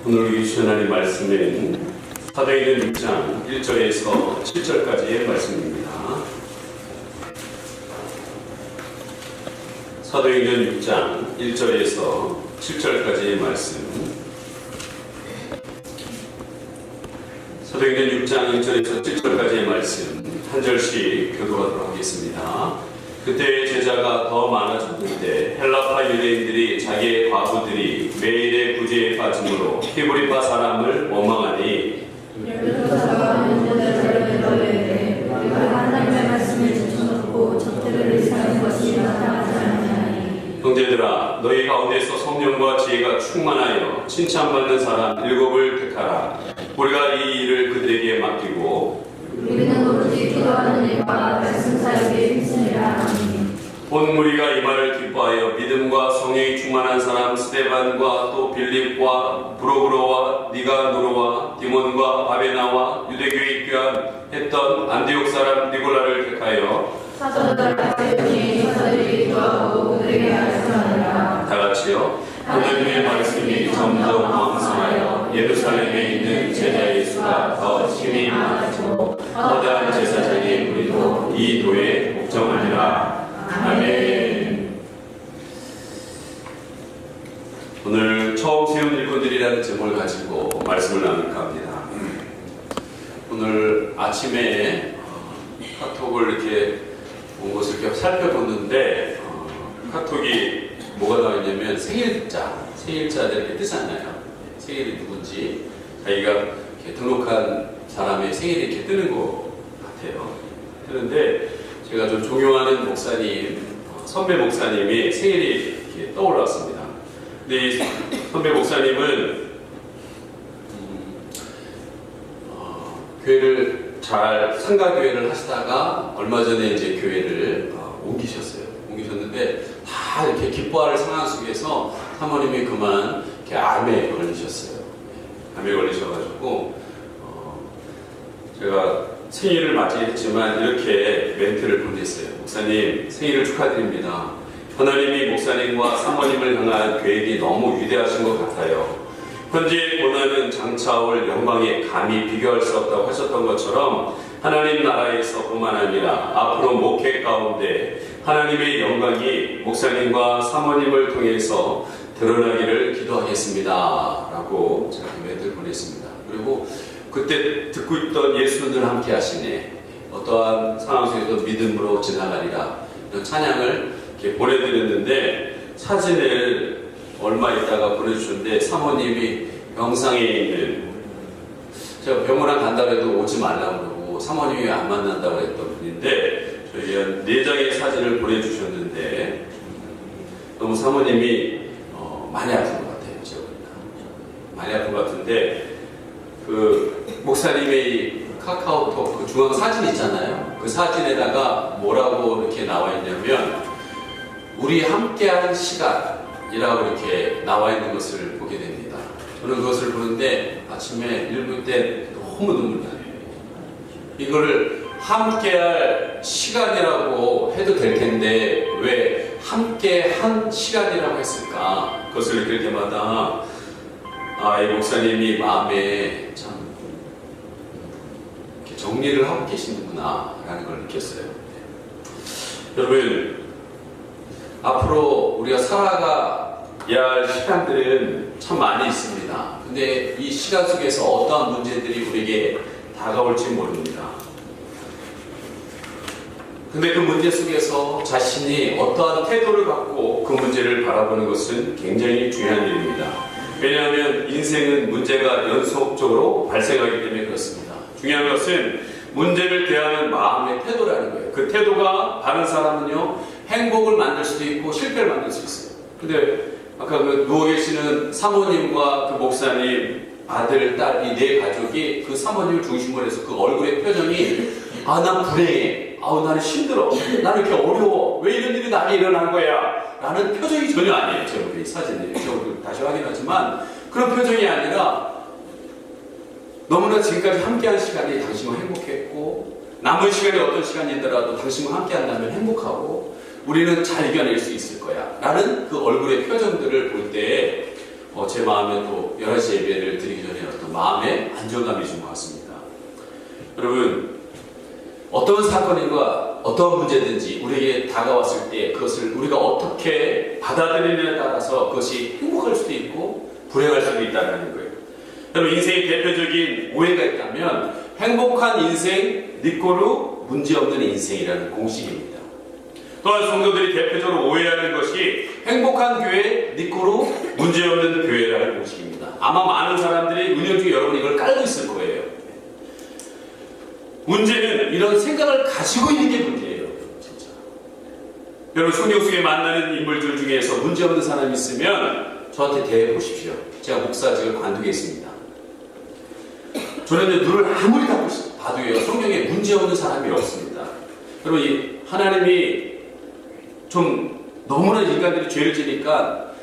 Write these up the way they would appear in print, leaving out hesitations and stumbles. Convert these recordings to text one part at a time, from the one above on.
오늘 주신 하나님 말씀은 사도행전 6장 1절에서 7절까지의 말씀입니다. 사도행전 6장 1절에서 7절까지의 말씀. 사도행전 6장 1절에서 7절까지의 말씀 한 절씩 교독하도록 하겠습니다. 그때 제자가 더 많아졌는데 헬라파 유대인들이 자기의 과부들이 매일의 구제에 빠짐으로 히브리파 사람을 원망하니 형제들아, 너희 가운데서 성령과 지혜가 충만하여 칭찬받는 사람 7을 택하라. 우리가 이 일을 그들에게 맡기고 우리는 오로지 기도하는 일과 말씀 사역에 힘쓰리라. 온 무리가 이 말을 기뻐하여 믿음과 성령이 충만한 사람 스데반과 또 빌립과 브로그로와 니가노르와 디몬과 바베나와 유대교에 입교했던 안디옥 사람 니골라를 택하여 사도들이 기도하고 그들에게 말씀하니라. 다 같이요. 하나님의 말씀이 점점 왕성하여 예루살렘에 있는 제자의 수가 더 심히 많아지고 허다한 제사장의 무리도 이 도에 복종하니라. 아멘. 오늘 처음 세운 일꾼들이라는 제목을 가지고 말씀을 나눌까 합니다. 오늘 아침에 카톡을 이렇게 본 것을 이렇게 살펴봤는데 카톡이 뭐가 나와있냐면 생일자 이렇게 뜨잖아요. 생일이 누군지 자기가 이렇게 등록한 사람의 생일이 이렇게 뜨는 것 같아요. 뜨는데 제가 좀 존경하는 목사님, 선배 목사님이 생일이 이렇게 떠올랐습니다. 근데 이 선배 목사님은 교회를 잘 상가교회를 하시다가 얼마 전에 이제 교회를 옮기셨는데 다 이렇게 기뻐할 상황 속에서 사모님이 그만 이렇게 암에 걸리셨어요. 암에 걸리셔가지고 제가 생일을 맞이했지만 이렇게 멘트를 보냈어요. 목사님 생일을 축하드립니다. 하나님이 목사님과 사모님을 향한 계획이 너무 위대하신 것 같아요. 현재의 고난은 장차올 영광에 감히 비교할 수 없다고 하셨던 것처럼 하나님 나라에서 뿐만 아니라 앞으로 목회 가운데 하나님의 영광이 목사님과 사모님을 통해서 드러나기를 기도하겠습니다. 라고 제가 멘트를 보냈습니다. 그리고 그때 듣고 있던 예수는 함께 하시네. 어떠한 상황 속에도 믿음으로 지나가리라. 이런 찬양을 이렇게 보내드렸는데 사진을 얼마 있다가 보내주셨는데 사모님이 영상에 있는 제가 병원에 간다고 해도 오지 말라고 그러고 사모님이 안 만난다고 했던 분인데 저희 한 4장의 사진을 보내주셨는데 너무 사모님이 많이 아픈 것 같아요. 제가 보니까 많이 아픈 것 같은데 그 목사님의 카카오톡 그 중앙 사진 있잖아요. 그 사진에다가 뭐라고 이렇게 나와 있냐면 우리 함께한 시간이라고 이렇게 나와 있는 것을 보게 됩니다. 저는 그것을 보는데 아침에 읽을 때 너무 눈물 나요. 이거를 함께할 시간이라고 해도 될 텐데 왜 함께한 시간이라고 했을까? 그것을 읽을 때마다 이 목사님이 마음에 참 이렇게 정리를 하고 계시는구나 라는 걸 느꼈어요. 여러분, 앞으로 우리가 살아가야 할 시간들은 참 많이 있습니다. 근데 이 시간 속에서 어떠한 문제들이 우리에게 다가올지 모릅니다. 근데 그 문제 속에서 자신이 어떠한 태도를 갖고 그 문제를 바라보는 것은 굉장히 중요한 일입니다. 왜냐하면 인생은 문제가 연속적으로 발생하기 때문에 그렇습니다. 중요한 것은 문제를 대하는 마음의 태도라는 거예요. 그 태도가 다른 사람은요 행복을 만들 수도 있고 실패를 만들 수 있어요. 근데 아까 그 누워 계시는 사모님과 그 목사님, 아들, 딸 이 4가족이 그 사모님을 중심으로 해서 그 얼굴의 표정이 난 불행해, 나는 힘들어, 나는 이렇게 어려워, 왜 이런 일이 나한테 일어난 거야 라는 표정이 전혀 아니에요. 제가 이 사진을 다시 확인하지만 그런 표정이 아니라 너무나 지금까지 함께한 시간이 당신과 행복했고 남은 시간이 어떤 시간이더라도 당신과 함께한다면 행복하고 우리는 잘 이겨낼 수 있을 거야 라는 그 얼굴의 표정들을 볼 때 제 마음에 또 11시 예배를 드리기 전에 어떤 마음의 안정감이 준 것 같습니다. 여러분, 어떤 사건과 어떤 문제든지 우리에게 다가왔을 때 그것을 우리가 어떻게 받아들이느냐에 따라서 그것이 행복할 수도 있고 불행할 수도 있다는 거예요. 여러분, 인생의 대표적인 오해가 있다면 행복한 인생, 니꼬르, 문제없는 인생이라는 공식입니다. 또한 성도들이 대표적으로 오해하는 것이 행복한 교회, 니꼬르, 문제없는 교회라는 공식입니다. 아마 많은 사람들이 은연 중에 여러분 이걸 깔고 있을 거예요. 문제는 이런 생각을 가지고 있는 게 문제예요. 진짜. 여러분, 성경 속에 만나는 인물들 중에서 문제없는 사람이 있으면 저한테 대해 보십시오. 제가 목사직을 관두게 있습니다. 저는 눈을 아무리 봐도요, 성경에 문제없는 사람이 없습니다. 여러분, 이 하나님이 좀 너무나 인간들이 죄를 지니까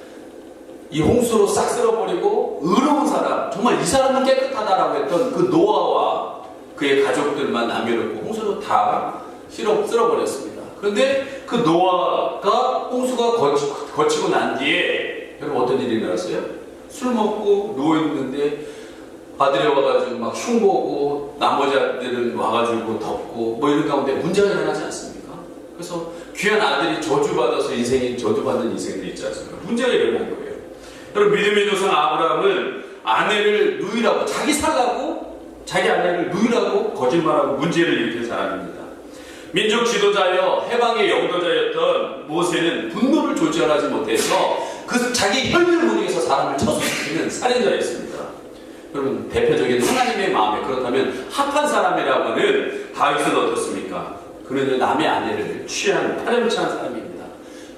이 홍수로 싹 쓸어버리고 의로운 사람, 정말 이 사람은 깨끗하다라고 했던 그 노아와 그의 가족들만 남겨놓고 홍수로 다 쓸어버렸습니다. 그런데 그 노아가 홍수가 거치고 난 뒤에 여러분 어떤 일이 일어났어요? 술 먹고 누워있는데 아들이 와가지고 막 흉보고 나머지 아들은 와가지고 덮고 뭐 이런 가운데 문제가 일어나지 않습니까? 그래서 귀한 아들이 저주받아서 인생이 저주받는 인생도 있지 않습니까? 문제가 일어난 거예요. 여러분, 믿음의 조상 아브라함은 아내를 누이라고, 자기 살라고 자기 아내를 누이라고 거짓말하고 문제를 일으킨 사람입니다. 민족 지도자여 해방의 영도자였던 모세는 분노를 조절하지 못해서 그 자기 혈육을 무리해서 사람을 쳐서 죽이는 살인자였습니다. 여러분, 대표적인 하나님의 마음에 그렇다면 합한 사람이라고 하는 다윗은 어떻습니까? 그는 남의 아내를 취한 파렴치한 사람입니다.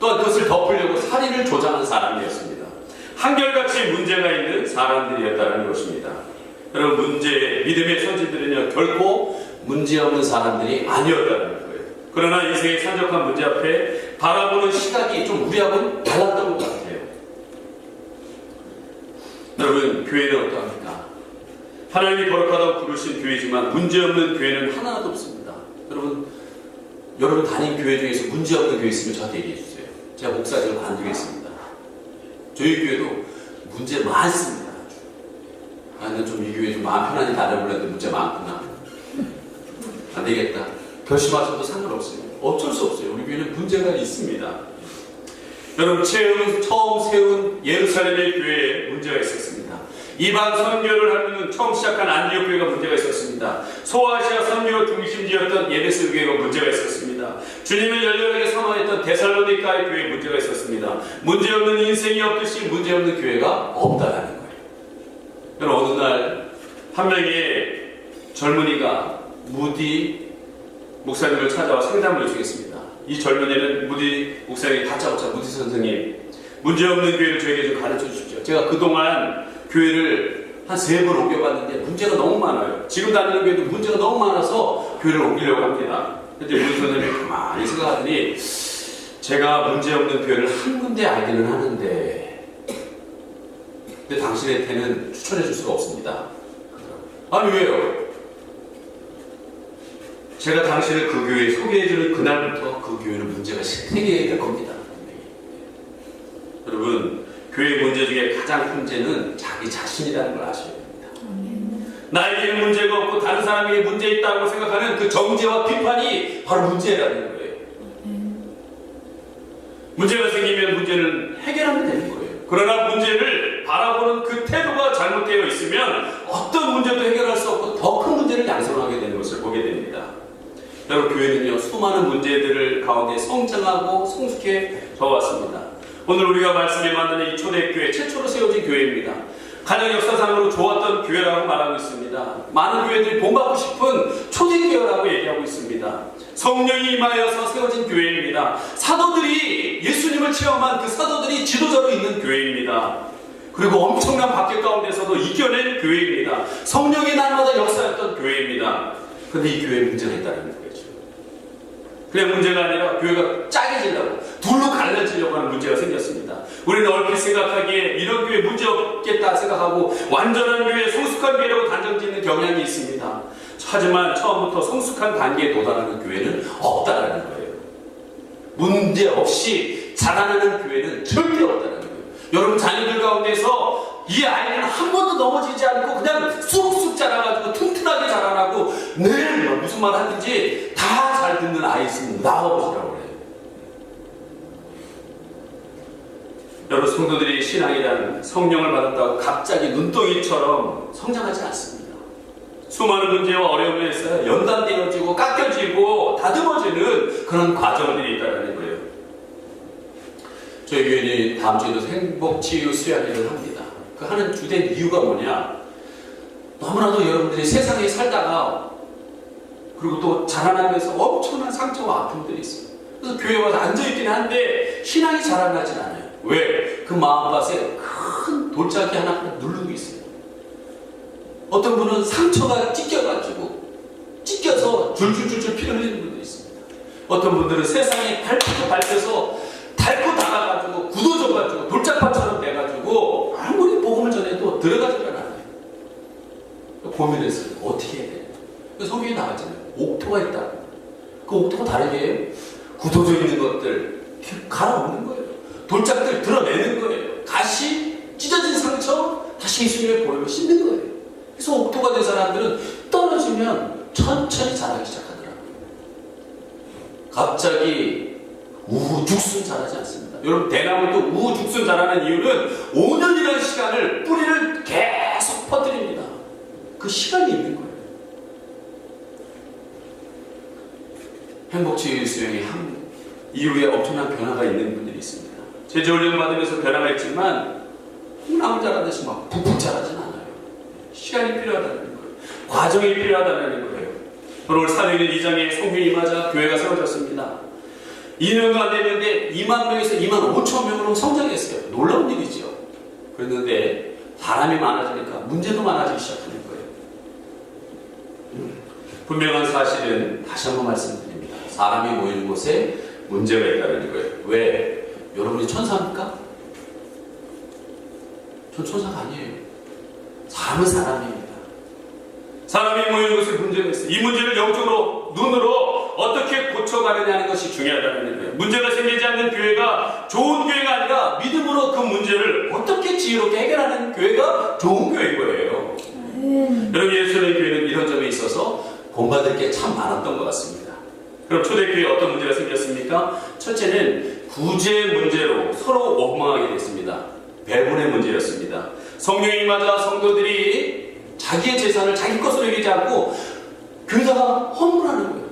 또한 그것을 덮으려고 살인을 조장한 사람이었습니다. 한결같이 문제가 있는 사람들이었다는 것입니다. 여러분, 믿음의 선지들은요, 결코 문제없는 사람들이 아니었다는 거예요. 그러나 인생의 산적한 문제 앞에 바라보는 시각이 좀 우리하고는 달랐던 것 같아요. 여러분, 교회는 어떠합니까? 하나님이 거룩하다고 부르신 교회지만 문제없는 교회는 하나도 없습니다. 여러분 다닌 교회 중에서 문제없는 교회 있으면 저한테 얘기해 주세요. 제가 목사직을 관두겠습니다. 저희 교회도 문제 많습니다. 나는 좀 이 교회 좀 마음 편안히 다녀보려는데 문제 많구나. 안 되겠다. 결심하셔도 상관없어요. 어쩔 수 없어요. 우리 교회는 문제가 있습니다. 여러분, 처음 세운 예루살렘의 교회에 문제가 있었습니다. 이방 선교를 하는 처음 시작한 안디옥 교회가 문제가 있었습니다. 소아시아 선교 중심지였던 예베스 교회가 문제가 있었습니다. 주님을 열렬하게 사모했던 데살로니가의 교회에 문제가 있었습니다. 문제없는 인생이 없듯이 문제없는 교회가 없다라는 거예요. 여러분, 어느 날 한 명의 젊은이가 무디 목사님을 찾아와 상담을 해주겠습니다. 이 젊은이는 무디 목사님이 다짜고짜 무디 선생님, 문제없는 교회를 저에게 좀 가르쳐 주십시오. 제가 그동안 교회를 한 3번 옮겨봤는데 문제가 너무 많아요. 지금 다니는 교회도 문제가 너무 많아서 교회를 옮기려고 합니다. 근데 무디 선생님이 가만히 생각하더니 제가 문제없는 교회를 한 군데 알기는 하는데 근데 당신한테는 추천해 줄 수가 없습니다. 아니, 왜요? 제가 당신을 그 교회에 소개해주는 그날부터 그 교회는 문제가 생기게 될 겁니다. 여러분, 교회 문제 중에 가장 큰 문제는 자기 자신이라는 걸 아셔야 됩니다. 나에게는 문제가 없고 다른 사람에게 문제 있다고 생각하는 그 정죄와 비판이 바로 문제라는 거예요. 문제가 생기면 문제는 해결하면 되는 거예요. 그러나 문제를 바라보는 그 태도가 잘못되어 있으면 어떤 문제도 해결할 수 없고 더 큰 문제를 양성하게 되는 것을 보게 됩니다. 여러분, 교회는요, 수많은 문제들을 가운데 성장하고 성숙해져 왔습니다. 오늘 우리가 말씀에 만나는 이 초대교회, 최초로 세워진 교회입니다. 가장 역사상으로 좋았던 교회라고 말하고 있습니다. 많은 교회들이 본받고 싶은 초대교회라고 얘기하고 있습니다. 성령이 임하여서 세워진 교회입니다. 사도들이 예수님을 체험한 그 사도들이 지도자로 있는 교회입니다. 그리고 엄청난 박해 가운데서도 이겨낸 교회입니다. 성령이 날마다 역사했던 교회입니다. 그런데 이 교회에 문제가 있다는 거죠. 그냥 문제가 아니라 교회가 짜게지려고, 둘로 갈라지려고 하는 문제가 생겼습니다. 우리는 얼핏 생각하기에 이런 교회 문제 없겠다 생각하고 완전한 교회, 성숙한 교회라고 단정짓는 경향이 있습니다. 하지만 처음부터 성숙한 단계에 도달하는 교회는 없다라는 거예요. 문제 없이 자라나는 교회는 절대 없다는 거예요. 여러분 자녀들 가운데서 이 아이는 한 번도 넘어지지 않고 그냥 쑥쑥 자라가지고 튼튼하게 자라나고 늘 무슨 말 하든지 다 잘 듣는 아이 있으면 나와보시라고 그래요. 여러분, 성도들이 신앙이란 성령을 받았다고 갑자기 눈덩이처럼 성장하지 않습니다. 수많은 문제와 어려움에서 연단되어지고 깎여지고 다듬어지는 그런 과정들이 있다는 거예요. 저희 교회는 다음 주에도 행복치유 수양회를 합니다. 그 하는 주된 이유가 뭐냐? 너무나도 여러분들이 세상에 살다가 그리고 또 자라나면서 엄청난 상처와 아픔들이 있어요. 그래서 교회 와서 앉아있긴 한데 신앙이 자라나진 않아요. 왜? 그 마음밭에 큰 돌짝이 하나 누르고 있어요. 어떤 분은 상처가 찢겨서 줄줄줄줄 피 흘리는 분들이 있습니다. 어떤 분들은 세상에 밟혀서 닳고 닳아가지고 굳어져가지고 돌짝밭처럼 돼가지고 아무리 복음을 전해도 들어가지를 않아요. 고민했어요. 어떻게 해야 돼? 성경에 나왔잖아요. 옥토가 있다. 그 옥토가 다르게 굳어져 있는 것들 갈아엎는 거예요. 돌짝들 드러내는 거예요. 다시 찢어진 상처 다시 예수님의 보혈로 씻는 거예요. 그래서 옥토가 된 사람들은 떨어지면 천천히 자라기 시작하더라고요. 갑자기 우후죽순 자라지 않습니다. 여러분, 대나무도 우후죽순 자라는 이유는 5년이라는 시간을 뿌리를 계속 퍼뜨립니다. 그 시간이 있는 거예요. 행복치유 수양의 이후에 엄청난 변화가 있는 분들이 있습니다. 제자훈련 받으면서 변화가 있지만 나무 자라듯이 막 푹푹 자라진 않아요. 시간이 필요하다는 거예요. 과정이 필요하다는 거예요. 오늘 사도행전 2장에 성령이 임하자 교회가 세워졌습니다. 2년도 안 됐는데 2만 명에서 2만 5천 명으로 성장했어요. 놀라운 일이죠. 그랬는데 사람이 많아지니까 문제도 많아지기 시작하는 거예요. 분명한 사실은 다시 한번 말씀드립니다. 사람이 모이는 곳에 문제가 있다는 거예요. 왜? 여러분이 천사입니까? 전 천사가 아니에요. 사람은 사람입니다. 사람이 모이는 곳에 문제가 있어요. 이 문제를 영적으로 눈으로 어떻게 고쳐가느냐는 것이 중요하다는 거예요. 문제가 생기지 않는 교회가 좋은 교회가 아니라 믿음으로 그 문제를 어떻게 지혜롭게 해결하는 교회가 좋은 교회인 거예요. 여러분, 예수님의 교회는 이런 점에 있어서 본받을 게 참 많았던 것 같습니다. 그럼 초대교회에 어떤 문제가 생겼습니까? 첫째는 구제 문제로 서로 원망하게 됐습니다. 배분의 문제였습니다. 성령이 임하자 성도들이 자기의 재산을 자기 것으로 여기지 않고 교회다가 허물하는 거예요.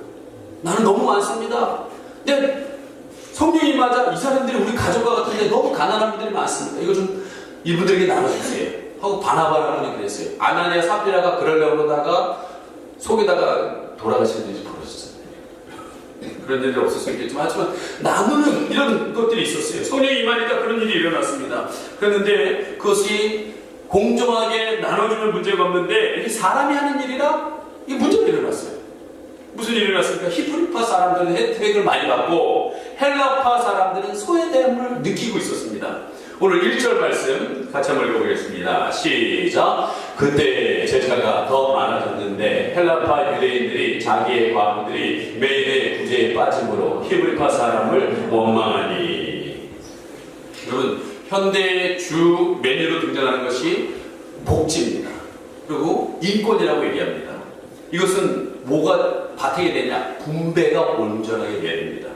나는 너무 많습니다. 근데 성령이 임하자 이 사람들이 우리 가족과 같은데 너무 가난한 분들이 많습니다. 이거 좀 이분들에게 나눠주세요 하고 바나바라는 분이 그랬어요. 아나니아 삽비라가 그러려고 그러다가 속에다가 돌아가시는 일이 벌어졌어요. 그런 일이 없을 수 있겠지만 하지만 나누는 이런 것들이 있었어요. 성령이 임하니까 그런 일이 일어났습니다. 그런데 그것이 공정하게 나눠주는 문제가 없는데 이게 사람이 하는 일이라 이게 문제가 일어났어요. 무슨 일이 일어났습니까? 히브리파 사람들은 혜택을 많이 받고 헬라파 사람들은 소외됨을 느끼고 있었습니다. 오늘 1절 말씀 같이 한번 읽어보겠습니다. 시작. 그때 제자가 더 많아졌는데 헬라파 유대인들이 자기의 과부들이 매일의 구제에 빠짐으로 히브리파 사람을 원망하니. 여러분, 현대의 주 메뉴로 등장하는 것이 복지입니다. 그리고 인권이라고 얘기합니다. 이것은 뭐가 바탕이 되냐? 분배가 온전하게 돼야 됩니다.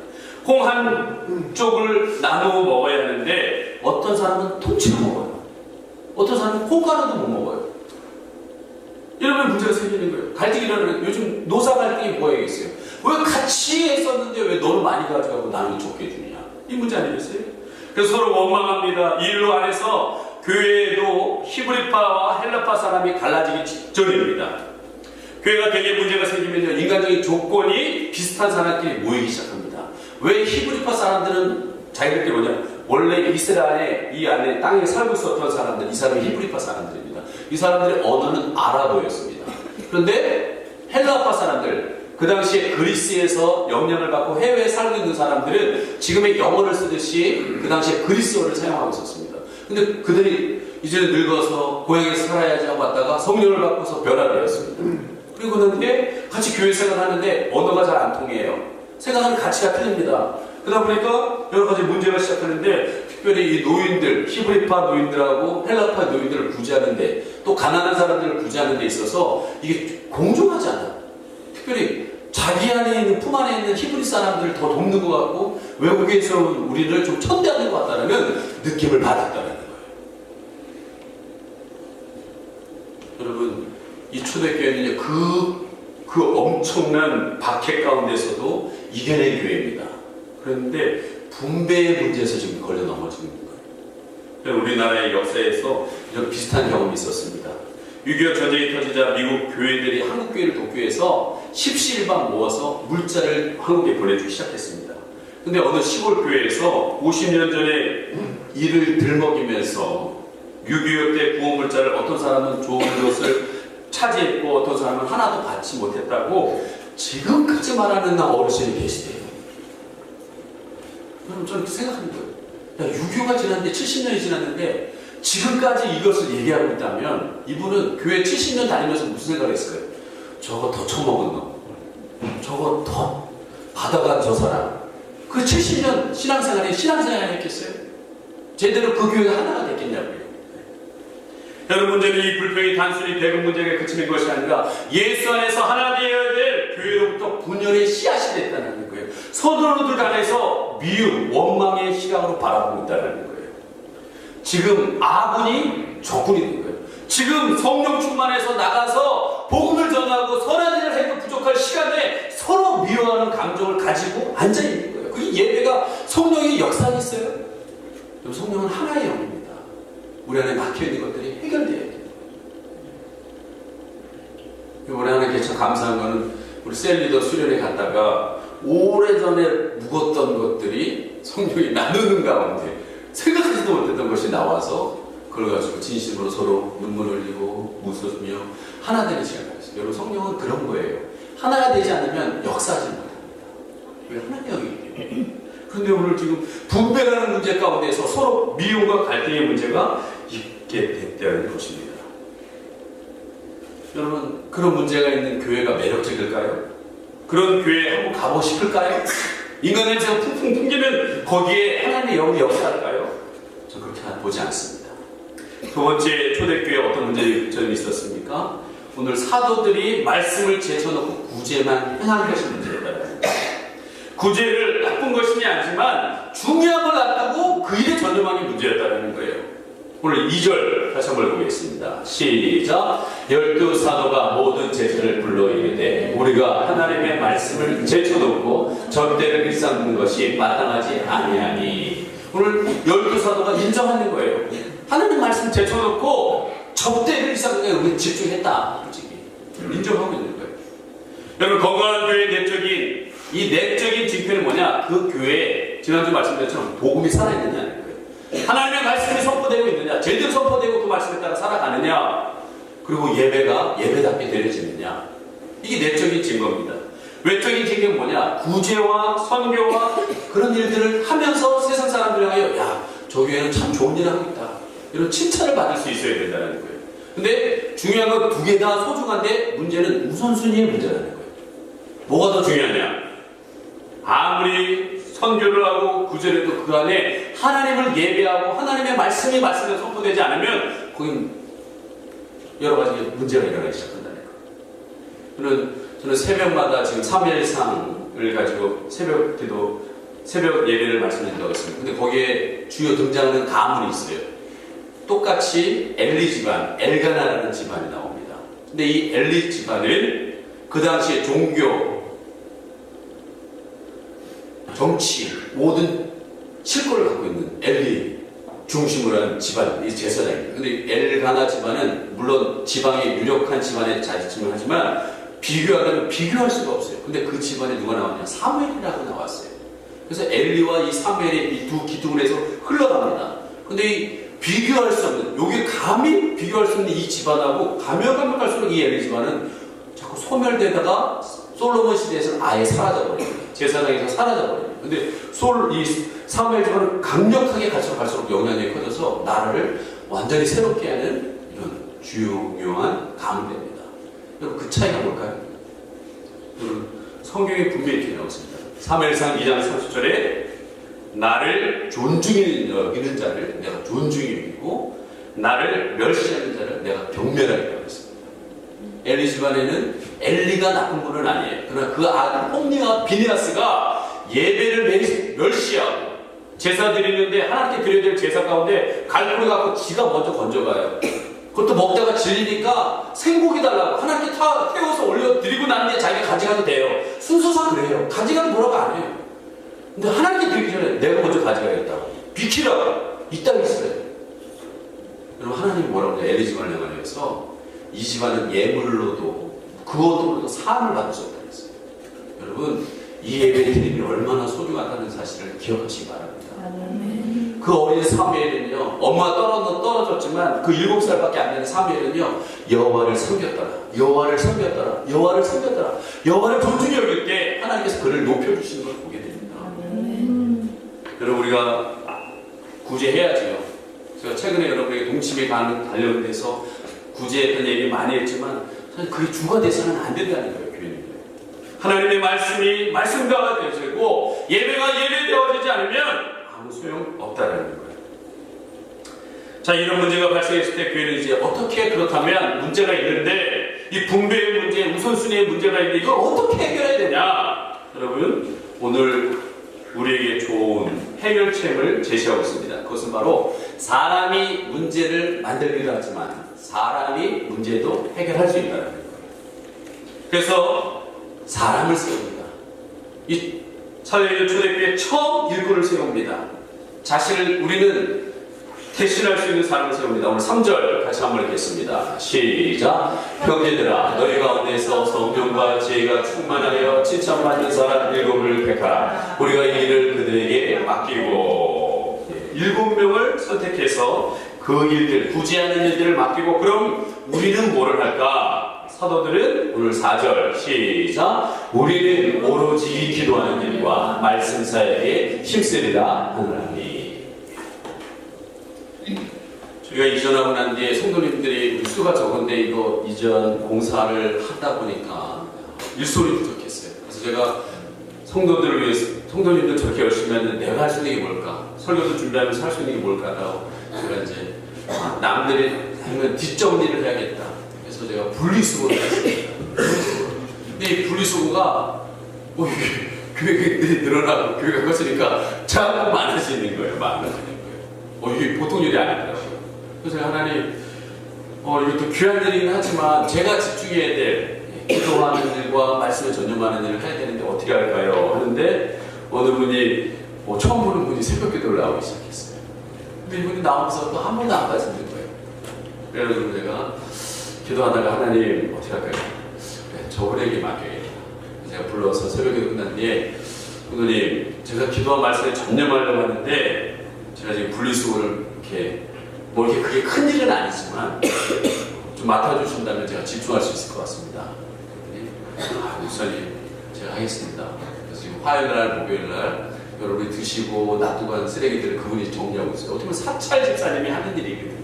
콩 한 쪽을 나누어 먹어야 하는데 어떤 사람은 통째로 먹어요. 어떤 사람은 콩가루도 못 먹어요. 이러면 문제가 생기는 거예요. 갈등이 일어나는 거예요. 요즘 노사 갈등이 뭐야겠어요? 왜 같이 했었는데 왜 너는 많이 가져가고 나는 적게 주냐? 이 문제 아니겠어요? 그래서 서로 원망합니다. 이 일로 안에서 교회에도 히브리파와 헬라파 사람이 갈라지기 직전입니다. 교회가 되게 문제가 생기면요, 인간적인 조건이 비슷한 사람끼리 모이기 시작합니다. 왜 히브리파 사람들은 자기들끼리 뭐냐? 원래 이스라엘 이 안에 땅에 살고 있었던 사람들, 이 사람이 히브리파 사람들입니다. 이 사람들의 언어는 아랍어였습니다. 그런데 헬라파 사람들, 그 당시에 그리스에서 영향을 받고 해외에 살고 있는 사람들은 지금의 영어를 쓰듯이 그 당시에 그리스어를 사용하고 있었습니다. 근데 그들이 이제는 늙어서 고향에서 살아야지 하고 왔다가 성령을 받고서 변화되었습니다. 그리고 그런데 같이 교회 생활하는데 언어가 잘 안 통해요. 생각하는 가치가 틀립니다. 그러다 보니까 여러 가지 문제가 시작하는데 특별히 이 노인들, 히브리파 노인들하고 헬라파 노인들을 구제하는데, 또 가난한 사람들을 구제하는 데 있어서 이게 공정하지 않아. 특별히 자기 안에 있는, 품 안에 있는 히브리 사람들을 더 돕는 것 같고, 외국에서 온 우리를 좀 천대하는 것 같다는 느낌을 받았다는 거예요. 여러분, 이 초대교회는 그 엄청난 박해 가운데서도 이겨낸 교회입니다. 그런데 분배의 문제에서 지금 걸려 넘어지는 거예요. 우리나라의 역사에서 이런 비슷한 경험이 있었습니다. 6.25 전쟁이 터지자 미국 교회들이 한국 교회를 돕기 위해서 십시일반 모아서 물자를 한국에 보내주기 시작했습니다. 근데 어느 시골 교회에서 50년 전에 이를 들먹이면서 6.25 때 구호 물자를 어떤 사람은 좋은 것을 차지했고 어떤 사람은 하나도 받지 못했다고 지금까지 말하는 어르신이 계시대요. 여러분, 저는 생각하는 거예요. 6.25가 지났는데 70년이 지났는데 지금까지 이것을 얘기하고 있다면 이분은 교회 70년 다니면서 무슨 생각을 했을까요? 저거 더 처먹은 놈, 저거 더 받아간 저 사람. 그 70년 신앙생활이 했겠어요? 제대로 그 교회가 하나가 됐겠냐고요. 여러분, 문제는 이 불평이 단순히 배급 문제가 그치는 것이 아니라 예수 안에서 하나 되어야 될 교회로부터 분열의 씨앗이 됐다는 거예요. 서로들 간에서 미움, 원망의 시각으로 바라보고 있다는 거예요. 지금 아군이 적군이 된 거예요. 지금 성령 충만해서 나가서 복음을 전하고 선한 일을 해도 부족할 시간에 서로 미워하는 감정을 가지고 앉아있는 거예요. 그 예배가 성령의 역사겠어요? 성령은 하나의 영입니다. 우리 안에 막혀있는 것들이 해결돼야 돼요. 이번에 하나님께 참 감사한 거는 우리 셀리더 수련회 갔다가 오래전에 묵었던 것들이 성령이 나누는 가운데 생각하지도 못했던 것이 나와서 그걸 가지고 진심으로 서로 눈물 흘리고 웃으며 하나 되는 시간을 가졌어요. 여러분, 성령은 그런 거예요. 하나가 되지 않으면 역사하지 못합니다. 왜? 하나의 영이기 때문에. 그런데 오늘 지금 분배라는 문제 가운데서 서로 미움과 갈등의 문제가 있게 됐다는 것입니다. 여러분, 그런 문제가 있는 교회가 매력적일까요? 그런 교회에 한번 가보고 싶을까요? 인간 냄새가 풍풍 풍기면 거기에 하나님의 영이 역사할까요? 저는 그렇게 보지 않습니다. 두 번째, 초대교회에 어떤 문제점이 있었습니까? 오늘 사도들이 말씀을 제쳐놓고 구제만 행한 것이 문제였다는 거예요. 구제를 나쁜 것이 아니지만 중요한 걸 놔두고 그 일에 전념한 게 문제였다는 거예요. 오늘 2절 다시 한번 보겠습니다. 시작. 12사도가 모든 제자를 불러 이르되 우리가 하나님의 말씀을 제쳐놓고 접대를 일삼는 것이 마땅하지 아니하니. 오늘 12사도가 인정하는 거예요. 하나님 말씀 제쳐놓고 접대를 일삼는 것에 우리 집중했다. 솔직히 인정하고 있는 거예요. 여러분, 건강한 교회의 내적인 이 내적인 징표는 뭐냐? 그 교회에 지난주 말씀드렸처럼 복음이 살아있느냐는 거예요. 하나님의 말씀이 선포되고 있느냐, 제대로 선포되고 그 말씀에 따라 살아가느냐, 그리고 예배가 예배답게 드려지느냐, 이게 내적인 증거입니다. 외적인 증거는 뭐냐? 구제와 선교와 그런 일들을 하면서 세상 사람들을 하여 야, 저 교회는 참 좋은 일을 하고 있다, 이런 칭찬을 받을 수 있어야 된다는 거예요. 근데 중요한 건 두 개 다 소중한데 문제는 우선순위의 문제라는 거예요. 뭐가 더 중요하냐? 아무리 선교를 하고 구제를 해도 그 안에 하나님을 예배하고 하나님의 말씀이 말씀에 선포되지 않으면 거긴 여러 가지 문제가 일어나기 시작한다는 거예요. 저는 새벽마다 지금 3일상을 가지고 새벽 기도, 새벽 예배를 말씀드린다고 했습니다. 근데 거기에 주요 등장하는 가문이 있어요. 똑같이 엘리 집안, 엘가나라는 집안이 나옵니다. 근데 이 엘리 집안은 그 당시에 종교, 정치, 모든 실권을 갖고 있는 엘리 중심으로 한 집안, 이 제사장입니다. 근데 엘가나 집안은 물론 지방의 유력한 집안의 자리쯤을 하지만 비교하면 비교할 수가 없어요. 근데 그 집안에 누가 나왔냐? 사무엘이라고 나왔어요. 그래서 엘리와 이 사무엘의 이 두 기둥을 해서 흘러갑니다. 근데 이 비교할 수 없는, 여기 감히 비교할 수 없는 이 집안하고 가면 갈수록 이 엘리 집안은 자꾸 소멸되다가 솔로몬 시대에서는 아예 사라져버립니다. 제사장에서 사라져버립니다. 근데 이 사무엘 집안은 강력하게 갈수록 영향력이 커져서 나라를 완전히 새롭게 하는 이런 중요한 가문입니다. 여러분, 그 차이가 뭘까요? 여러분, 성경에 분명히 이렇게 나오고 있습니다. 사무엘상 2장 30절에 나를 존중히 여기는 자를 내가 존중히 여기고 나를 멸시하는 자를 내가 경멸하겠다고 했습니다. 엘리 집안에는 엘리가 나쁜 분은 아니에요. 그러나 그 아들 홈리와 비니아스가 예배를 멸시하고 제사 드리는데 하나님께 드려야 될 제사 가운데 갈고리 갖고 지가 먼저 건져가요. 그것도 먹다가 질리니까 생고기 달라고 하나님께 태워서 올려드리고 난 뒤에 자기가 가져가도 돼요. 순서상 그래요. 가져가도 뭐라고 안 해요. 근데 하나님께 드리기 전에 내가 먼저 가져가겠다고. 비키라고. 이 땅에 있어요. 여러분 하나님이 뭐라고 해요? 엘리 집안을 향하여서 이 집안은 예물로도 그것으로도 사함을 받으셨다고 했어요. 여러분 이 예배 드림이 얼마나 소중하다는 사실을 기억하시기 바랍니다. 그 어린 사무엘은요, 엄마가 떨어졌지만 그 7살밖에 안 되는 사무엘은요, 여호와를 섬겼더라, 여호와를 섬겼더라, 여호와를 섬겼더라, 여호와를 존중히 여길 때 하나님께서 그를 높여주시는 걸 보게 됩니다. 여러분 우리가 구제해야지요. 제가 최근에 여러분에게 동침에 관련돼서 구제했던 얘기 많이 했지만 사실 그게 주가 돼서는 안 된다는 거예요. 교회는. 하나님의 말씀이 말씀대가 되어지고 예배가 예배되어지지 않으면 아무 소용 없다라는 거예요. 자, 이런 문제가 발생했을 때 교회는 이제 어떻게 그렇다면 문제가 있는데 이 분배의 문제, 우선순위의 문제가 있는데 이걸 어떻게 해결해야 되냐? 여러분 오늘 우리에게 좋은 해결책을 제시하고 있습니다. 그것은 바로 사람이 문제를 만들기도 하지만 사람이 문제도 해결할 수 있다는 거예요. 그래서 사람을 세웁니다. 이 사회의 초대교회 처음 일꾼을 세웁니다. 우리는 대신할 수 있는 사람을 세웁니다. 오늘 3절 같이 한번 읽겠습니다. 시작. 형제들아 너희 가운데서 성령과 지혜가 충만하여 칭찬받는 사람 7을 택하라. 우리가 이 일을 그들에게 맡기고 7명을 선택해서 그 일들, 구제하는 일들을 맡기고 그럼 우리는 뭐를 할까? 사도들은 오늘 4절 시작. 우리는 오로지 기도하는 일과 말씀 사역에 힘쓰리라 하노라니. 저희가 이전하고 난 뒤에 성도님들이 수가 적은데 이거 이전 공사를 하다 보니까 일손이 부족했어요. 그래서 제가 성도들을 위해서 성도님들 저렇게 열심히 하는데 내가 할 수 있는 게 뭘까? 설교도 준비하면서 할 수 있는 게 뭘까라고 제가 이제 남들이 하면 뒷정리를 해야겠다. 그래서 제가 분리수거를 했습니다. 근데 이 분리수거가 교회들이 늘어나고 교회가 커지니까 자꾸 많아지는 거예요. 이게 보통 일이 아니더라고요. 그래서 하나님, 이것도 귀한 일이긴 하지만 제가 집중해야 될 기도하는 일과 말씀에 전념하는 일을 해야 되는데 어떻게 할까요? 하는데 어느 분이 처음 보는 분이 새벽 기도를 나오기 시작했어요. 근데 이분이 나오면서 또 한 번도 안 빠지는 거예요. 그래서 제가 기도하다가 하나님 어떻게 할까요? 네, 저분에게 맡겨야겠다. 제가 불러서 새벽 기도 끝난 뒤에 성도님 제가 기도한 말씀에 전념하려고 하는데 제가 지금 분리수거를 이렇게 이렇게 그게 큰 일은 아니지만 좀 맡아주신다면 제가 집중할 수 있을 것 같습니다. 목사님 제가 하겠습니다. 그래서 지금 화요일날 목요일날 여러분이 드시고 놔두고 간 쓰레기들을 그분이 정리하고 있어요. 어떻게 보면 사찰 집사님이 하는 일이거든요.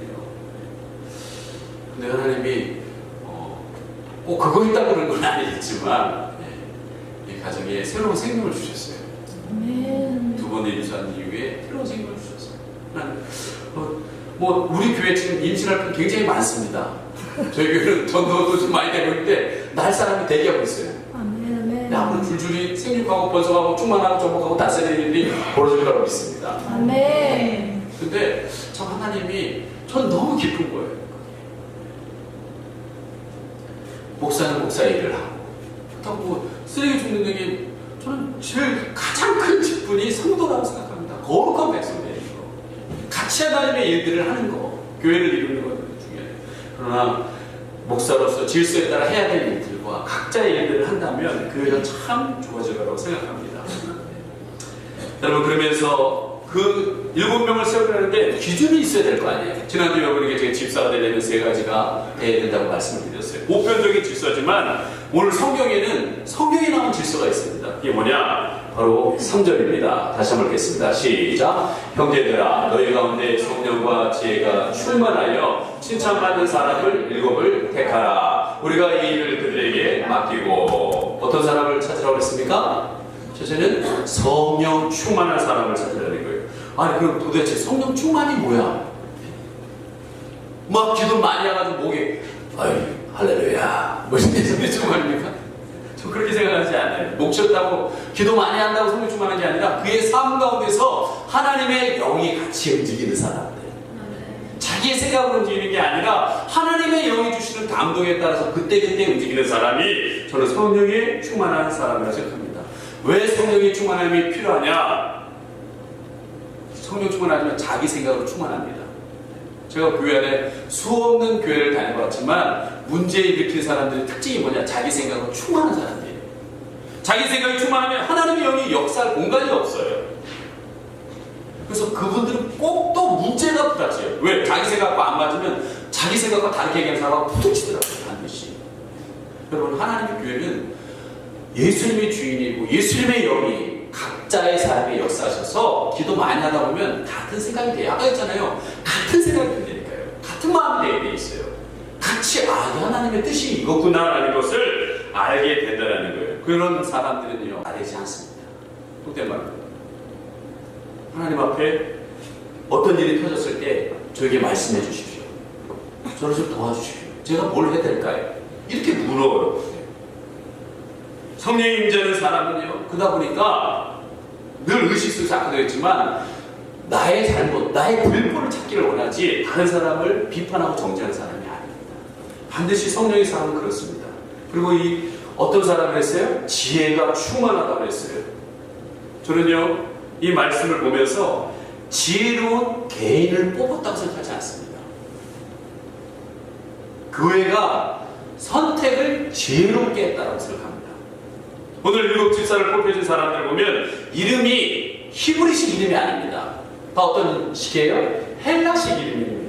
근데 하나님이 꼭 그거 있다고 그런 건 아니겠지만 이 가정에 새로운 생명을 주셨어요. 두 번의 유산 이후에 새로운 생명을 주셨어요. 우리 교회 지금 임신할 분 굉장히 많습니다. 저희 교회는 전도도 좀 많이 되고 있는데 날 사람이 대기하고 있어요. 앞으로 줄줄이 생육하고 번성하고 충만하고 정복하고 다스리는 일이 벌어질 거라고 믿습니다. 아멘. 근데 참 하나님이 전 너무 기쁜 거예요. 목사는 목사 일을 하고 그렇다고 쓰레기 줍는 게 저는 제일 가장 큰 직분이 성도라고 생각합니다. 거룩한 백성들이 같이 하나님의 일들을 하는 거, 교회를 이루는 것 중요해요. 그러나 목사로서 질서에 따라 해야 될 일들과 각자의 일들을 한다면 교회가 참 좋아질 거라고 생각합니다. 여러분 그러면서 그 7명을 세우려는데 기준이 있어야 될 거 아니에요. 지난주에 여러분에게 제가 집사가 되려면 3가지가 돼야 된다고 말씀을 드렸어요. 보편적인 질서지만 오늘 성경에는 성경에 나온 질서가 있습니다. 이게 뭐냐? 바로 3절입니다. 다시 한번 읽겠습니다. 시작. 형제들아 너희 가운데 성령과 지혜가 충만하여 칭찬받는 사람을 7을 택하라. 우리가 이 일을 그들에게 맡기고 어떤 사람을 찾으라고 했습니까? 첫째는 성령 충만한 사람을 찾으라는 거예요. 아니 그럼 도대체 성령 충만이 뭐야? 막 기도 많이 해가지고 목에 아이 할렐루야 뭐 이렇게 성령 충만입니까? 저 그렇게 생각하지 않아요. 목 쉬었다고 기도 많이 한다고 성령 충만한 게 아니라 그의 삶 가운데서 하나님의 영이 같이 움직이는 사람들. 자기의 생각으로 움직이는 게 아니라 하나님의 영이 주시는 감동에 따라서 그때그때 움직이는 사람이 저는 성령이 충만한 사람이라고 생각합니다. 왜 성령이 충만함이 필요하냐? 성령 충만하면 자기 생각으로 충만합니다. 제가 교회 안에 수없는 교회를 다녀봤지만 문제 일으키는 사람들의 특징이 뭐냐? 자기 생각으로 충만한 사람이에요. 자기 생각이 충만하면 하나님의 영이 역사할 공간이 없어요. 그래서 그분들은 꼭 또 문제가 부딪혀요. 왜? 자기 생각과 안 맞으면 자기 생각과 다르게 얘기하는 사람하고 부딪히더라고요. 반드시. 여러분 하나님의 교회는 예수님의 주인이고 예수님의 영이 각자의 삶에 역사하셔서 기도 많이 하다 보면 같은 생각이 돼요. 아까 했잖아요. 같은 생각이 된다니까요. 같은 마음이 돼 있어요. 같이 하나님의 뜻이 이거구나라는 것을 알게 된다는 거예요. 그런 사람들은요 안 되지 않습니다. 속된 말로 하나님 앞에 어떤 일이 터졌을 때 저에게 말씀해 주십시오. 저를 좀 도와주십시오. 제가 뭘 해야 될까요? 이렇게 물어요. 성령이 임재하는 사람은요 그러다 보니까 늘 의식 속에서 아까도 했지만 나의 잘못, 나의 불법을 찾기를 원하지 다른 사람을 비판하고 정죄하는 사람이 아닙니다. 반드시 성령의 사람은 그렇습니다. 그리고 이 어떤 사람을 했어요? 지혜가 충만하다고 했어요. 저는요 이 말씀을 보면서 지혜로운 개인을 뽑았다고 생각하지 않습니다. 교회가 선택을 지혜롭게 했다고 생각합니다. 오늘 일곱 집사를 뽑혀준 사람들 보면 이름이 히브리식 이름이 아닙니다. 다 어떤 식이에요? 헬라식 이름입니다.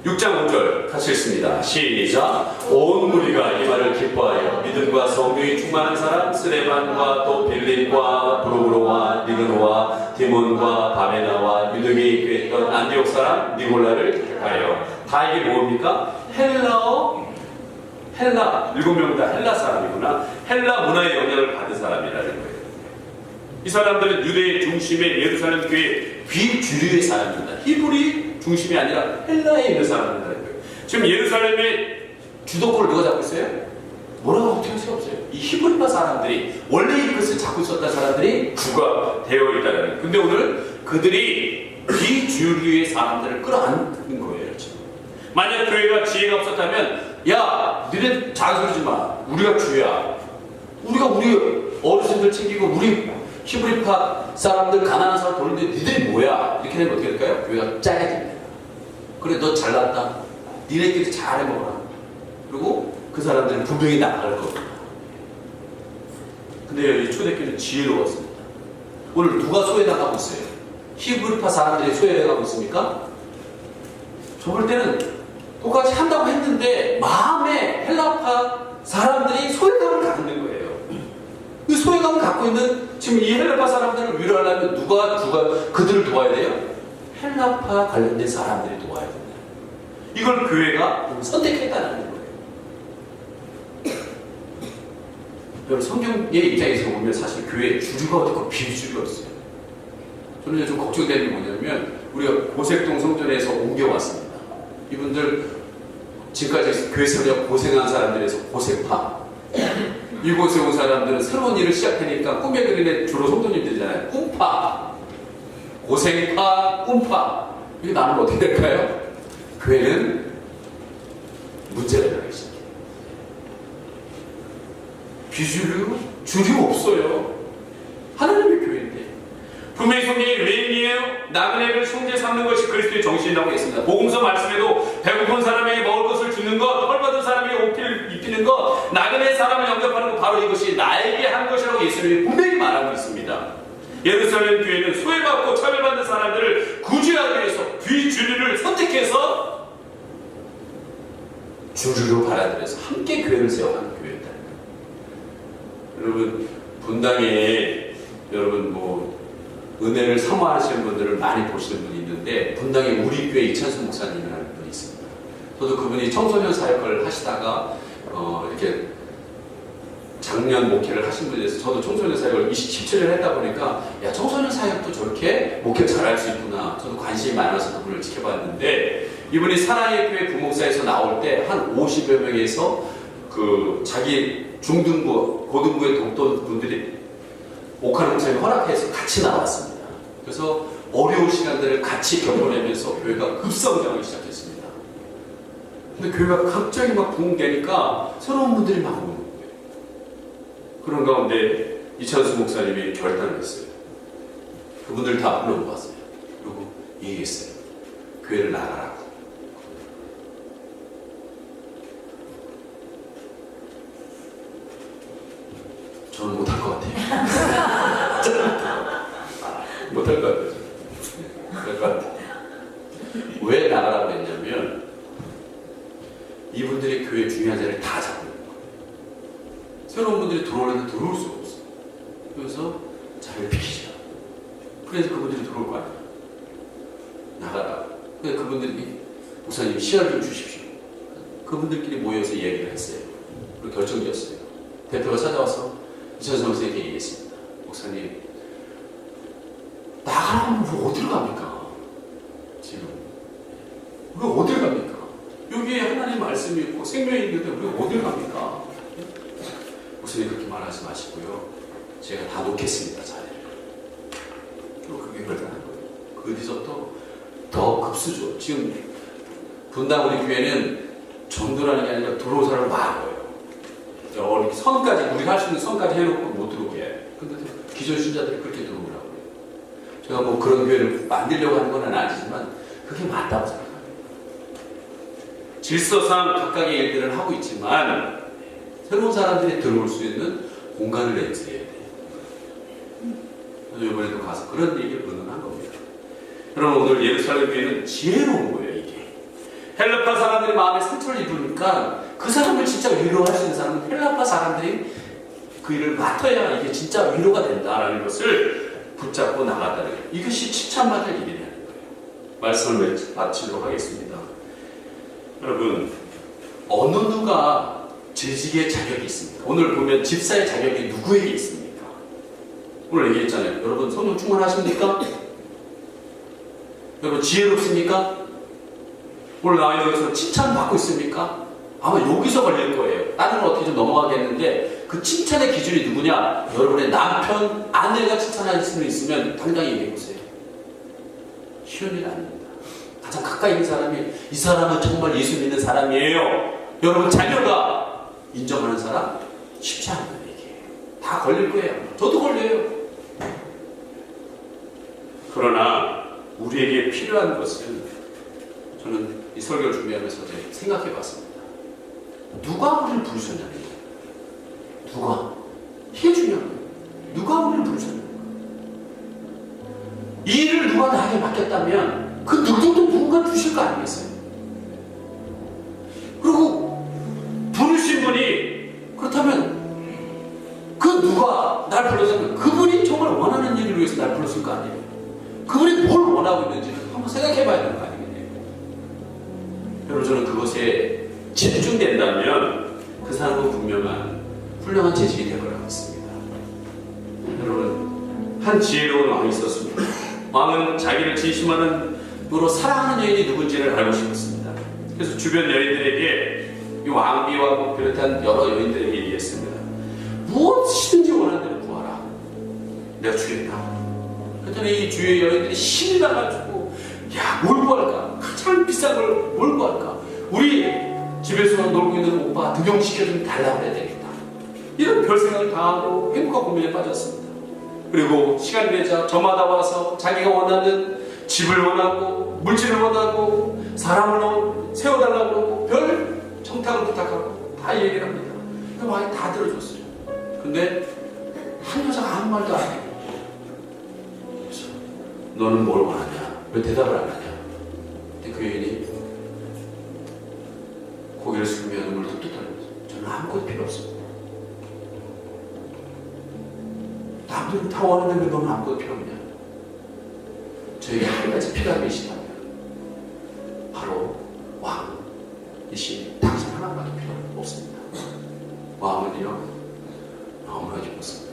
6장 5절 같이 읽습니다. 시작. 온 무리가 이 말을 기뻐하여 믿음과 성령이 충만한 사람 스데반과 또 빌립과 브로그로와 니그노와 디몬과 바베나와 유대교에 있던 안디옥 사람 니골라를 택하여. 다 이게 뭡니까? 헬라 7명 다 헬라 사람이구나. 헬라 문화의 영향을 받은 사람이라는 거예요. 이 사람들은 유대의 중심의 예루살렘 교회 비주류의 사람입니다. 히브리 중심이 아니라 헬라에 있는 사람들이라는 거예요. 지금 예루살렘의 주도권을 누가 잡고 있어요? 뭐라고 어떻게 할 수가 없어요. 이 히브리파 사람들이 원래 이것을 잡고 있었던 사람들이 주가 되어 있다는 거예요. 근데 오늘 그들이 비주류의 사람들을 끌어안는 거예요. 지금. 만약 교회가 지혜가 없었다면 야 너네 자기소리지 마. 우리가 주야. 우리가 우리 어르신들 챙기고 우리 히브리파 사람들 가난한 사람 돌리는데 니들이 뭐야? 이렇게 되면 어떻게 될까요? 교회가 짜게 됩니다. 그래 너 잘났다. 니네끼리 잘해 먹어라. 그리고 그 사람들은 분명히 나갈 겁니다. 근데 이 초대교회는 지혜로웠습니다. 오늘 누가 소외당하고 있어요? 히브리파 사람들이 소외당하고 있습니까? 저 볼 때는 똑같이 한다고 했는데 마음에 헬라파 사람들이 소외감을 갖고 있는 거예요. 이 소외감을 갖고 있는 지금 이 헬라파 사람들을 위로하려면 누가 그들을 도와야 돼요? 헬라파 관련된 사람들이 도와야 된다. 이걸 교회가 선택했다는 거예요. 여러분 성경의 입장에서 보면 사실 교회에 주류가 어떻고 비주류가 있어요. 저는 요즘 걱정되는 게 뭐냐면 우리가 고색동 성전에서 옮겨왔습니다. 이분들 지금까지 교회 생활 고생한 사람들에서 고색파. 이곳에 온 사람들은 새로운 일을 시작하니까 꿈에 그리는 주로 성도님들이잖아요. 꿈파, 고생파, 꿈파. 이게 나누면 어떻게 될까요? 교회는 문제가 일어나기 시작해요. 비주류, 주류 없어요. 하나님의 교회인데. 분명히 성경이 레인이에요. 나그네를 형제 삼는 것이 그리스도의 정신이라고 했습니다. 복음서 말씀에도 배고픈 사람에게 먹을 것을 주는 것, 헐벗은 사람에게 옷을 입히는 것, 나그네 사람을 영접하는 것, 바로 이것이 나에게 한 것이라고 예수님이 분명히 말하고 있습니다. 예루살렘 교회는 소외받고 차별받는 사람들을 구제하기 위해서 비주류를 선택해서 주류로 받아들여서 함께 교회를 세워가는 교회다. 여러분 분당에 여러분 은혜를 사모하시는 분들을 많이 보시는 분이 있는데 분당에 우리 교회 이찬수 목사님이라는 분이 있습니다. 저도 그분이 청소년 사역을 하시다가 이렇게 작년 목회를 하신 분에서 저도 청소년 사역을 27년 했다 보니까 야 청소년 사역도 저렇게 목회 잘할 수 있구나. 저도 관심이 많아서 그분을 지켜봤는데 이분이 사랑의 교회 부목사에서 나올 때 한 50여 명에서 그 자기 중등부, 고등부에 돕던 분들이 옥하는 목사님이 허락해서 같이 나왔습니다. 그래서 어려운 시간들을 같이 겪어내면서 교회가 급성장을 시작했습니다. 근데 교회가 갑자기 막 붕괴되니까 새로운 분들이 막 오는 거예요. 그런 가운데 이찬수 목사님이 결단을 했어요. 그분들 다 불러모았어요. 그리고 얘기했어요. 교회를 나가라고. 저는 못할 것 같아요. 못할 것 같아요. 못할 것 같아요. 왜 나가라고 했냐면 이분들이 교회 중요한 자리를 다 잡고 있는 거예요. 새로운 분들이 들어오려는데 들어올 수가 없어요. 그래서 자리를 비키자. 그래서 그분들이 들어올 거 아니에요. 나가라. 그래서 그분들이 목사님 시간을 좀 주십시오. 그분들끼리 모여서 이야기를 했어요. 그리고 결정지었어요. 대표가 찾아와서 이찬수 목사님께 얘기했습니다. 목사님 나가라면 우리 어디를 갑니까? 지금 우리 어디를 갑니까? 여기에 하나님 말씀이 있고 생명이 있는데 우리 어디를 갑니까? 목사님 그렇게 말하지 마시고요. 제가 다 놓겠습니다. 자리를. 또 그게 결단한 거예요. 그 뒤서부터 더 급수죠. 지금 분당 우리 교회는 전도라는 게 아니라 들어온 사람을 막아요. 선까지 우리가 할 수 있는 선까지 해놓고 못 들어오게 해요. 근데 기존 신자들이 그렇게 들어오라고 해요. 제가 뭐 그런 교회를 만들려고 하는 건 아니지만 그게 맞다고 생각합니다. 질서상 각각의 일들을 하고 있지만 새로운 사람들이 들어올 수 있는 공간을 내주셔야 돼요. 그래서 이번에도 가서 그런 얘기를 의논한 겁니다. 여러분 오늘 예루살렘 교회는 지혜로운 거예요. 이게 헬라파 사람들이 마음에 상처를 입으니까 그 사람을 진짜 위로할 수 있는 사람은 헬라파 사람들이 그 일을 맡아야 이게 진짜 위로가 된다라는 것을 붙잡고 나갔다는 거예요. 이것이 칭찬받을 일이라는 거예요. 말씀을 마치도록 하겠습니다. 여러분 어느 누가 재직의 자격이 있습니까? 오늘 보면 집사의 자격이 누구에게 있습니까? 오늘 얘기했잖아요. 여러분 성령 충만하십니까? 여러분 지혜롭습니까? 오늘 나와 있는 것으로 칭찬받고 있습니까? 아마 여기서 걸릴 거예요. 다른 건 어떻게 좀 넘어가겠는데 그 칭찬의 기준이 누구냐? 여러분의 남편, 아내가 칭찬할 수 있으면 당당히 얘기해보세요. 쉬운 일 아닙니다. 가장 가까이 있는 사람이 이 사람은 정말 예수 믿는 사람이에요. 여러분 자녀가 인정하는 사람 쉽지 않은 얘기예요. 다 걸릴 거예요. 저도 걸려요. 그러나 우리에게 필요한 것은 저는 이 설교를 준비하면서 생각해 봤습니다. 누가 우리를 부르셨냐는 거예요. 누가? 이게 중요한 거예요. 누가 우리를 부르셨냐는 거예요. 이 일을 누가 나에게 맡겼다면 그 누구도 누군가 주실 거 아니겠어요? 그리고 부르신 분이 그렇다면 그 누가 날 불렀으면 그분이 정말 원하는 일을 위해서 날 불렀을 거 아니에요. 그분이 뭘 원하고 있는지 한번 생각해 봐야 되는 거 아니겠네요. 여러분 저는 그것에 집중된다면 그 사람은 분명한 훌륭한 재직이 될 거라고 믿습니다. 여러분 한 지혜로운 왕이 있었습니다. 왕은 자기를 진심하는 으로 사랑하는 여인이 누군지를 알고 싶었습니다. 그래서 주변 여인들에게 이 왕비와 비롯한 여러 여인들에게 얘기했습니다. 무엇이든지 원하는 대로 구하라. 내가 주겠다. 그랬더니 이 주위의 여인들이 신이 나가지고 야, 뭘 구할까? 가장 비싼 걸 뭘 구할까? 우리 집에서 놀고 있는 오빠 등용시켜 좀 달라고 해야 되겠다. 이런 별 생각을 다 하고 행복한 고민에 빠졌습니다. 그리고 시간이 되자 저마다 와서 자기가 원하는 집을 원하고 물질을 원하고 사람을 세워달라고 그러고 별 청탁을 부탁하고 다 얘기를 합니다. 그 왕이 다 들어줬어요. 근데 한 여자가 아무 말도 안 해요. 그래서 너는 뭘 원하냐? 왜 대답을 안 하냐? 근데 그 여인이 고개를 숙이며 눈물을 뚝뚝 흘리면서 저는 아무것도 필요 없습니다. 남들은 다 원하는데 왜 너는 아무것도 필요 없냐? 저에게 한 가지 필요한 게 있다면 바로 왕이신 당신 하나밖에 필요 없습니다. 왕은요 영광을 입었습니다.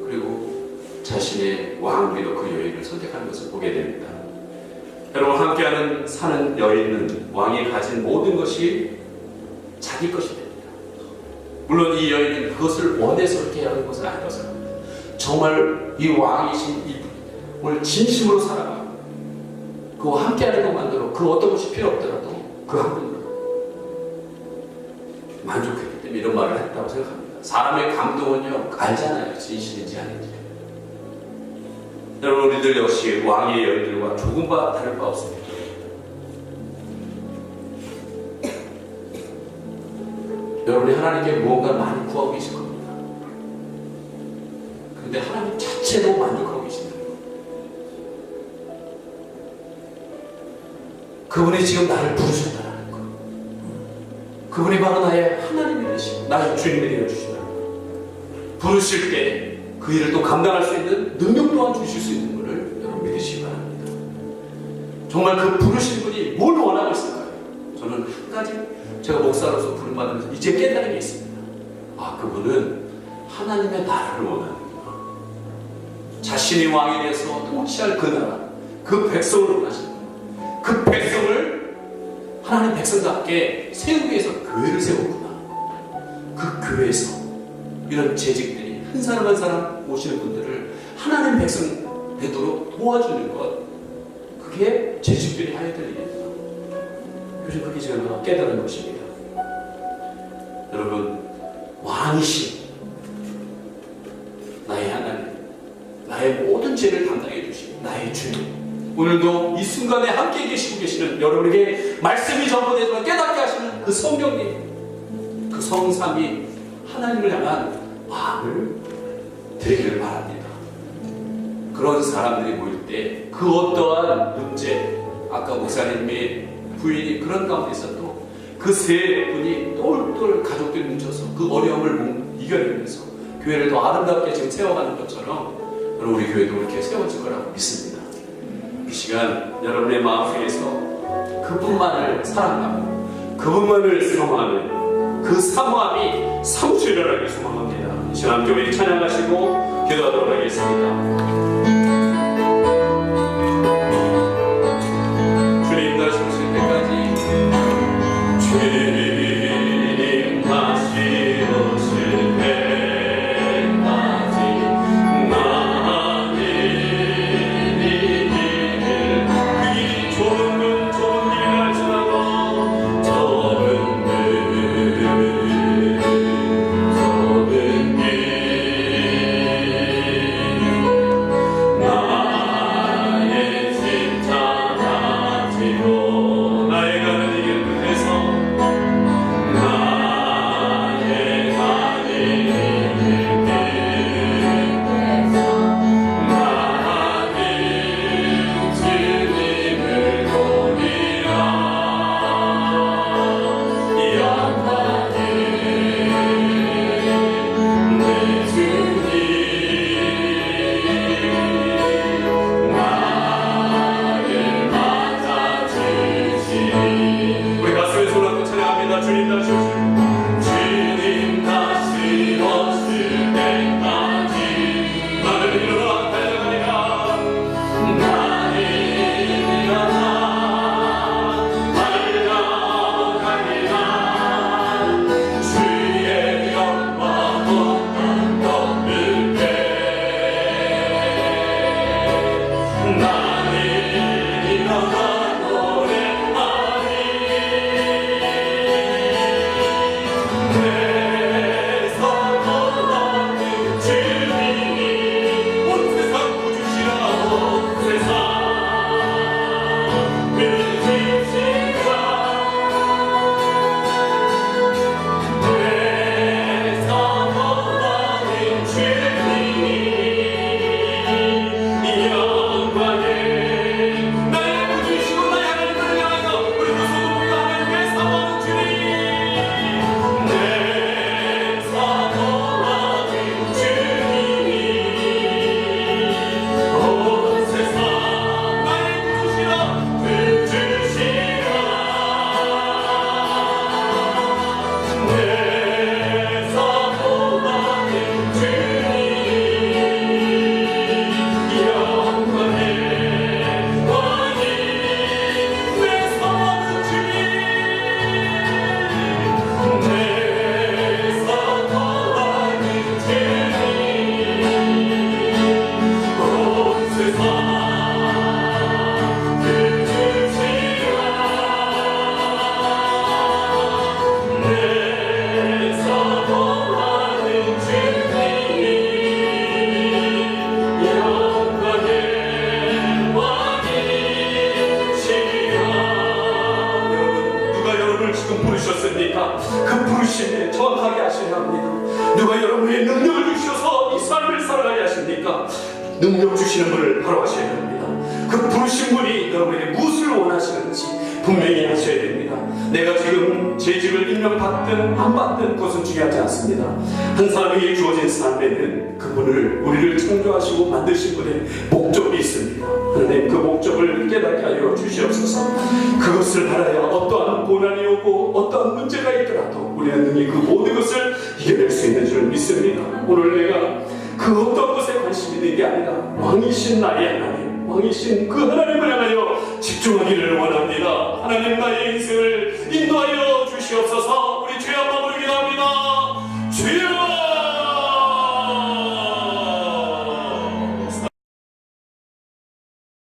그리고 자신의 왕비로 그 여인을 선택하는 것을 보게 됩니다. 여러분, 함께하는 사는 여인은 왕이 가진 모든 것이 자기 것이 됩니다. 물론 이 여인은 그것을 원해서 그렇게 하는 것은 아니어서요. 정말 이 왕이신 이분을 진심으로 사랑하고 그와 함께하는 것만으로 그 어떤 것이 필요 없더라도 그 한 분으로 만족했기 때문에 이런 말을 했다고 생각합니다. 사람의 감동은요, 알잖아요. 진실인지 아닌지. 여러분, 우리들 역시 왕의 여인들과 조금 다를 바 없습니다. 여러분이 하나님께 무언가 많이 구하고 계실 겁니다. 그런데 하나님 자체도 만족하고 계신다. 그분이 지금 나를 부르셨다는 것. 그분이 바로 나의 하나님이 되시고 나의 주님이 되어주신다는 것. 부르실 때 그 일을 또 감당할 수 있는 능력 또한 주실 수 있는 것을 여러분 믿으시기 바랍니다. 정말 그 부르신 분이 뭘 원하고 있을까요? 저는 한 가지 제가 목사로서 부름받으면서 이제 깨달은 게 있습니다. 아, 그분은 하나님의 나라를 원하는구나. 자신이 왕이 돼서 통치할 그 나라, 그 백성을 원하시는 거예요. 그 백성을 하나님 백성답게 세우기 위해서 교회를 세웠구나. 그 교회에서 이런 재직들이 한 사람 한 사람 오시는 분들을 하나님 백성 되도록 도와주는 것, 그게 재직들이 해야 될 일입니다. 요즘 그게 제가 깨달은 것입니다. 여러분, 왕이신 나의 하나님, 나의 모든 죄를 담당해 주신 나의 주님, 오늘도 이 순간에 함께 계시고 계시는 여러분에게 말씀이 전보되지만 깨닫게 하시는 그 성령님, 그 성삼이 하나님을 향한 마음을 드리기를 바랍니다. 그런 사람들이 모일 때 그 어떠한 문제, 아까 목사님의 부인이 그런 가운데 있어도 그 세 분이 똘똘 가족들이 뭉쳐서 그 어려움을 이겨내면서 교회를 더 아름답게 지금 세워가는 것처럼 여러분, 우리 교회도 그렇게 세워질 거라고 믿습니다. 이 시간 여러분의 마음속에서 그분만을 사랑하고 그분만을 사모하는 그 사모함이 성취를 소망합니다. 이 시간 교회 찬양하시고 기도하도록 하겠습니다. 주님 다시 오실 때까지, 주님 다시 오실 때까지 나는 이 길, 그 길이 좁은 길을 지나고 좁은 나의 십자가 부르셨습니까? 그 부르심에 정확하게 하셔야 합니다. 누가 여러분의 능력을 주셔서 이 삶을 살아가게 하십니까? 능력 주시는 분을 바로 하셔야 합니다. 그 부르신 분이 여러분에게 무엇을 원하시는지 분명히 하셔야 됩니다. 내가 지금 재직을 임명받든 안 받든 그것은 중요하지 않습니다. 한 사람에게 주어진 삶에는 그분을 우리를 창조하시고 만드신 분의 목적이 있습니다. 하나님 그 목적을 깨닫게 하여 주시옵소서. 그것을 바라야 어떠한 고난이 오고 어떠한 문제가 있더라도 우리는 능히 그 모든 것을 이겨낼 수 있는 줄 믿습니다. 오늘 내가 그 어떤 것에 관심 있는 게 아니라 왕이신 나의 하나님, 왕이신 그 하나님을 향하여 집중하기를 원합니다. 하나님 나의 인생을 인도하여 주시옵소서.